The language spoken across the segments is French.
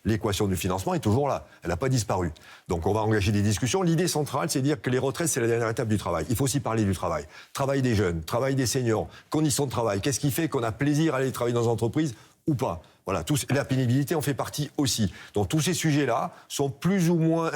l'équation du financement est toujours là. Elle n'a pas disparu. Donc on va engager des discussions. L'idée centrale, c'est de dire que les retraites, c'est la dernière étape du travail. Il faut aussi parler du travail. Travail des jeunes, travail des seniors, conditions de travail. Qu'est-ce qui fait qu'on a plaisir à aller travailler dans une entreprise ou pas? Voilà, la pénibilité en fait partie aussi. Donc tous ces sujets-là sont plus ou moins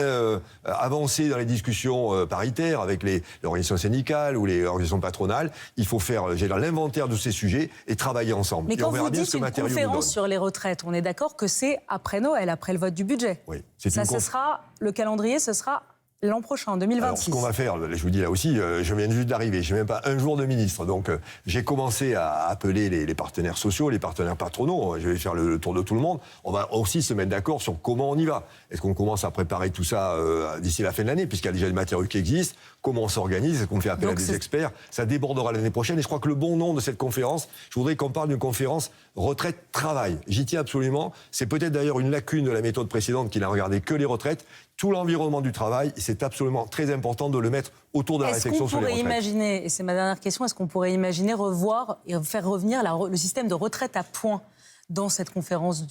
avancés dans les discussions paritaires avec les organisations syndicales ou les organisations patronales. Il faut faire l'inventaire de ces sujets et travailler ensemble. Mais et quand on verra vous bien dites ce que une matériau nous donne. conférence sur les retraites, on est d'accord que c'est après Noël, après le vote du budget. Oui, ce sera le calendrier, ce sera l'an prochain, en 2026. Alors, ce qu'on va faire, je vous dis là aussi, je viens juste d'arriver, je n'ai même pas un jour de ministre. Donc, j'ai commencé à appeler les partenaires sociaux, les partenaires patronaux. Je vais faire le tour de tout le monde. On va aussi se mettre d'accord sur comment on y va. Est-ce qu'on commence à préparer tout ça d'ici la fin de l'année, puisqu'il y a déjà des matériaux qui existent? Comment on s'organise? Est-ce qu'on fait appel à des experts? Ça débordera l'année prochaine. Et je crois que le bon nom de cette conférence, je voudrais qu'on parle d'une conférence retraite-travail. J'y tiens absolument. C'est peut-être d'ailleurs une lacune de la méthode précédente qui n'a regardé que les retraites. Tout l'environnement du travail, c'est absolument très important de le mettre autour de la réflexion sur les retraites. Est-ce qu'on pourrait imaginer, et c'est ma dernière question, est-ce qu'on pourrait imaginer revoir et faire revenir le système de retraite à points dans cette conférence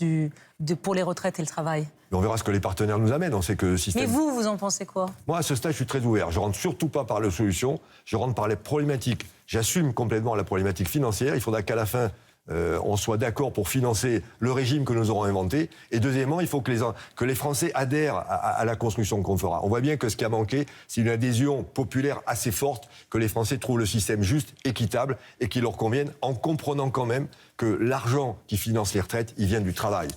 pour les retraites et le travail? Mais on verra ce que les partenaires nous amènent. On sait que le système... Mais vous en pensez quoi? Moi, à ce stade, je suis très ouvert. Je rentre surtout pas par les solutions, je rentre par les problématiques. J'assume complètement la problématique financière. Il faudra qu'à la fin, on soit d'accord pour financer le régime que nous aurons inventé. Et deuxièmement, il faut que les Français adhèrent à la construction qu'on fera. On voit bien que ce qui a manqué, c'est une adhésion populaire assez forte, que les Français trouvent le système juste, équitable et qui leur convienne, en comprenant quand même que l'argent qui finance les retraites, il vient du travail.